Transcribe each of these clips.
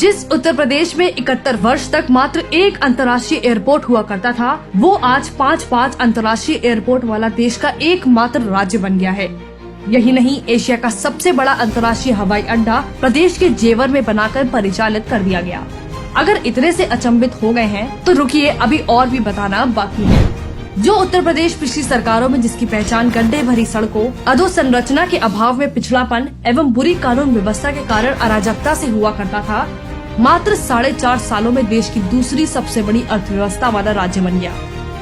जिस उत्तर प्रदेश में 71 वर्ष तक मात्र एक अंतर्राष्ट्रीय एयरपोर्ट हुआ करता था, वो आज 5 अंतर्राष्ट्रीय एयरपोर्ट वाला देश का एकमात्र राज्य बन गया है। यही नहीं, एशिया का सबसे बड़ा अंतर्राष्ट्रीय हवाई अड्डा प्रदेश के जेवर में बनाकर परिचालित कर दिया गया। अगर इतने से अचंभित हो गए हैं तो रुकिए, अभी और भी बताना बाकी है। जो उत्तर प्रदेश पिछली सरकारों में जिसकी पहचान गड्ढे भरी सड़कों, अधोसंरचना के अभाव में पिछड़ापन एवं बुरी कानून व्यवस्था के कारण अराजकता से हुआ करता था, मात्र 4.5 सालों में देश की दूसरी सबसे बड़ी अर्थव्यवस्था वाला राज्य बन गया।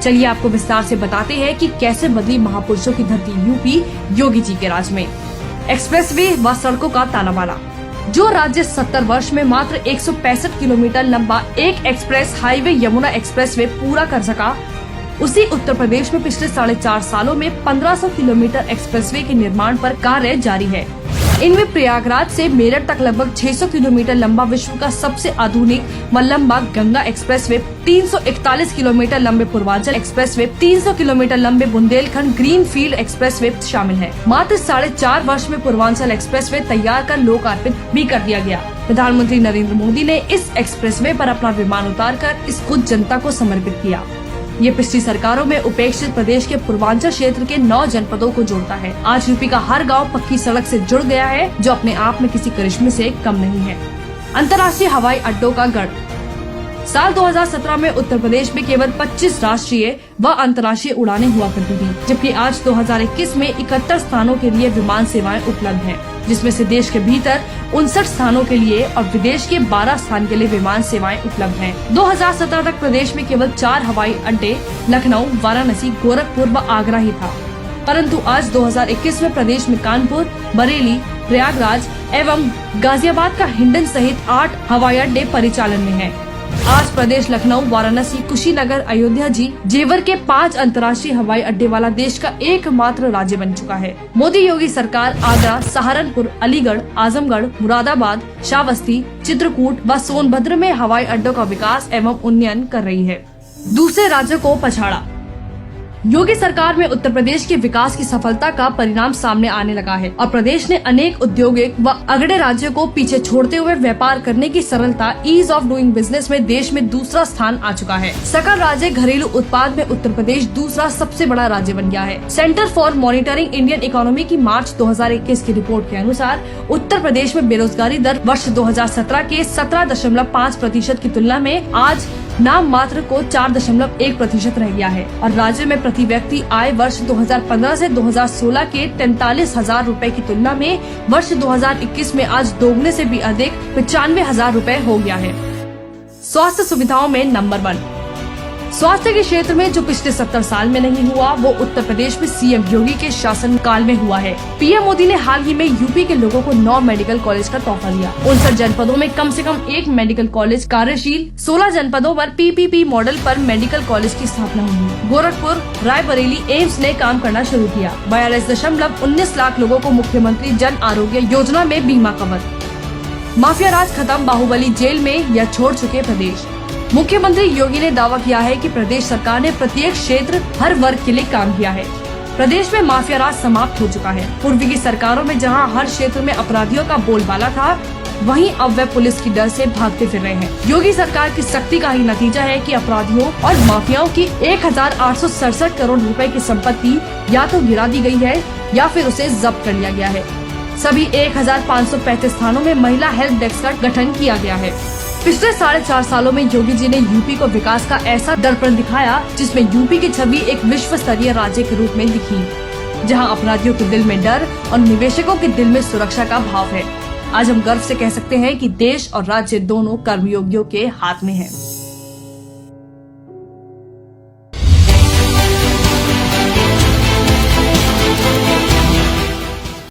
चलिए आपको विस्तार से बताते हैं कि कैसे बदली महापुरुषों की धरती यूपी योगी जी के राज में। एक्सप्रेसवे व सड़कों का तानाबाना। जो राज्य 70 वर्ष में मात्र 165 किलोमीटर लंबा एक एक्सप्रेस हाईवे यमुना एक्सप्रेसवे पूरा कर सका, उसी उत्तर प्रदेश में पिछले 4.5 सालों में 1500 किलोमीटर एक्सप्रेसवे के निर्माण पर कार्य जारी है। इनमें प्रयागराज से मेरठ तक लगभग 600 किलोमीटर लंबा विश्व का सबसे आधुनिक व लंबा गंगा एक्सप्रेसवे, 341 किलोमीटर लंबे पूर्वांचल एक्सप्रेसवे, 300 किलोमीटर लंबे बुंदेलखंड ग्रीन फील्ड एक्सप्रेसवे शामिल है। मात्र 4.5 वर्ष में पूर्वांचल एक्सप्रेसवे तैयार कर लोकार्पित भी कर दिया गया। प्रधानमंत्री नरेंद्र मोदी ने इस एक्सप्रेसवे पर अपना विमान उतार कर इसको जनता को समर्पित किया। ये पिछली सरकारों में उपेक्षित प्रदेश के पूर्वांचल क्षेत्र के 9 जनपदों को जोड़ता है। आज यूपी का हर गांव पक्की सड़क से जुड़ गया है, जो अपने आप में किसी करिश्मे से कम नहीं है। अंतर्राष्ट्रीय हवाई अड्डों का गढ़। साल 2017 में उत्तर प्रदेश में केवल 25 राष्ट्रीय व अंतर्राष्ट्रीय उड़ानें हुआ करती थी, जबकि आज 2021 में 71 स्थानों के लिए विमान सेवाएं उपलब्ध हैं, जिसमें से देश के भीतर 59 स्थानों के लिए और विदेश के 12 स्थान के लिए विमान सेवाएं उपलब्ध हैं। 2017 तक प्रदेश में केवल 4 हवाई अड्डे लखनऊ, वाराणसी, गोरखपुर व आगरा ही था, परंतु आज 2021 में प्रदेश में कानपुर, बरेली, प्रयागराज एवं गाजियाबाद का हिंडन सहित 8 हवाई अड्डे परिचालन में हैं। आज प्रदेश लखनऊ, वाराणसी, कुशीनगर, अयोध्या जी, जेवर के 5 अंतर्राष्ट्रीय हवाई अड्डे वाला देश का एकमात्र राज्य बन चुका है। मोदी योगी सरकार आगरा, सहारनपुर, अलीगढ़, आजमगढ़, मुरादाबाद, श्रावस्ती, चित्रकूट व सोनभद्र में हवाई अड्डों का विकास एवं उन्नयन कर रही है। दूसरे राज्यों को पछाड़ा। योगी सरकार में उत्तर प्रदेश के विकास की सफलता का परिणाम सामने आने लगा है और प्रदेश ने अनेक औद्योगिक व अगड़े राज्यों को पीछे छोड़ते हुए व्यापार करने की सरलता, ईज ऑफ डूइंग बिजनेस में देश में दूसरा स्थान आ चुका है। सकल राज्य घरेलू उत्पाद में उत्तर प्रदेश दूसरा सबसे बड़ा राज्य बन गया है। Centre for monitoring Indian economy की मार्च 2021 की रिपोर्ट के अनुसार उत्तर प्रदेश में बेरोजगारी दर वर्ष 2017 के 17.5% की तुलना में आज नाम मात्र को 4.1% रह गया है और राज्य में प्रति व्यक्ति आय वर्ष 2015 से 2016 के 43,000 रूपए की तुलना में वर्ष 2021 में आज दोगुने से भी अधिक 95,000 रूपए हो गया है। स्वास्थ्य सुविधाओं में नंबर 1। स्वास्थ्य के क्षेत्र में जो पिछले 70 साल में नहीं हुआ, वो उत्तर प्रदेश में सीएम योगी के शासन काल में हुआ है। पीएम मोदी ने हाल ही में यूपी के लोगों को 9 मेडिकल कॉलेज का तोहफा दिया। 59 जनपदों में कम से कम 1 मेडिकल कॉलेज कार्यशील, 16 जनपदों पर पीपीपी मॉडल पर मेडिकल कॉलेज की स्थापना हुई। गोरखपुर, रायबरेली एम्स ने काम करना शुरू किया। 42.19 लाख लोगों को मुख्यमंत्री जन आरोग्य योजना में बीमा कवर। माफिया राज खत्म, बाहुबली जेल में या छोड़ चुके प्रदेश। मुख्यमंत्री योगी ने दावा किया है कि प्रदेश सरकार ने प्रत्येक क्षेत्र, हर वर्ग के लिए काम किया है। प्रदेश में माफिया राज समाप्त हो चुका है। पूर्वी की सरकारों में जहां हर क्षेत्र में अपराधियों का बोलबाला था, वहीं अब वे पुलिस की डर से भागते फिर रहे हैं। योगी सरकार की सख्ती का ही नतीजा है कि अपराधियों और माफियाओं की 1,867 करोड़ रुपए की संपत्ति या तो गिरा दी गई है या फिर उसे जब्त कर लिया गया है। सभी 1,535 थानों में महिला हेल्प डेस्क का गठन किया गया है। पिछले 4.5 सालों में योगी जी ने यूपी को विकास का ऐसा दर्पण दिखाया, जिसमें यूपी की छवि एक विश्व स्तरीय राज्य के रूप में दिखी, जहां अपराधियों के दिल में डर और निवेशकों के दिल में सुरक्षा का भाव है। आज हम गर्व से कह सकते हैं कि देश और राज्य दोनों कर्मयोगियों के हाथ में है।